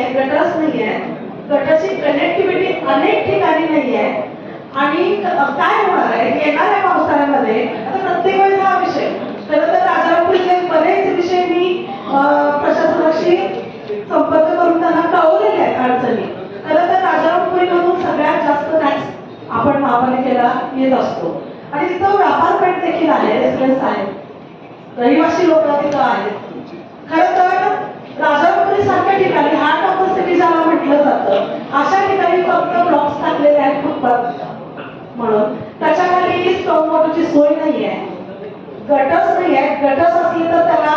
नाहीये, गटर्स नाहीये, गटरची कनेक्टिव्हिटी अनेक ठिकाणी नाहीये. आणि काय होणार आहे येणाऱ्या पावसाळ्यामध्ये, आता प्रत्येक वेळेस हा विषय, खरं तर राजारामपुरीचे बरेच विषय मी प्रशासनाशी संपर्क करून त्यांना कळवलेले आहेत अडचणी. खरं तर राजारामपुरीमधून सगळ्यात जास्त टॅक्स आपण महापालिकेला येत असतो आणि तिथं व्यापारपेठ देखील आहे, रेसिडेन्स आहेत, रहिवासी लोक तिथं आहेत. खरं तर राजारामपुरी सारख्या ठिकाणी हार्ट ऑफ द सिटी ज्याला म्हटलं जातं, अशा ठिकाणी फक्त ब्लॉक्स टाकलेले आहेत फुटपाथ म्हणून. त्याच्याखाली स्टॉक वॉटरची सोय नाही आहे, गटर्स नाही आहेत. गटर्स असले तर त्याला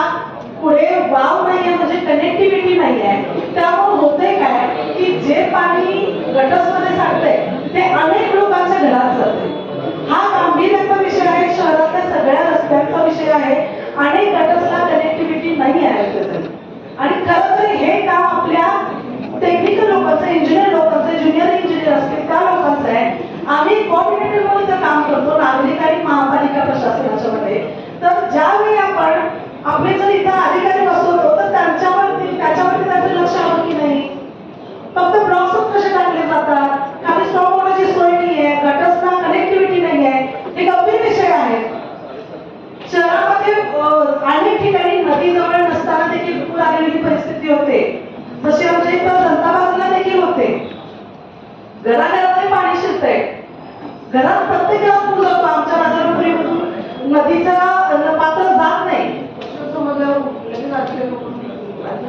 पुढे वाव नाही आहे, म्हणजे कनेक्टिव्हिटी नाही आहे. त्यामुळे होतंय काय की जे पाणी गटर्स मध्ये साठतंय ते अनेक लोकांच्या घरात जाते. हा गांभीर्याचा विषय आहे, शहरातल्या सगळ्या रस्त्यांचा विषय आहे. अनेक गटर्सला कनेक्टिव्हिटी नाही आहे. आणि खरं तर हे काम आपल्या टेक्निकल लोकांचं, इंजिनियर लोकांचं, ज्युनियर इंजिनियर असतील त्या लोकांचं आहे. आम्ही कोऑर्डिनेटर म्हणून काम करतो.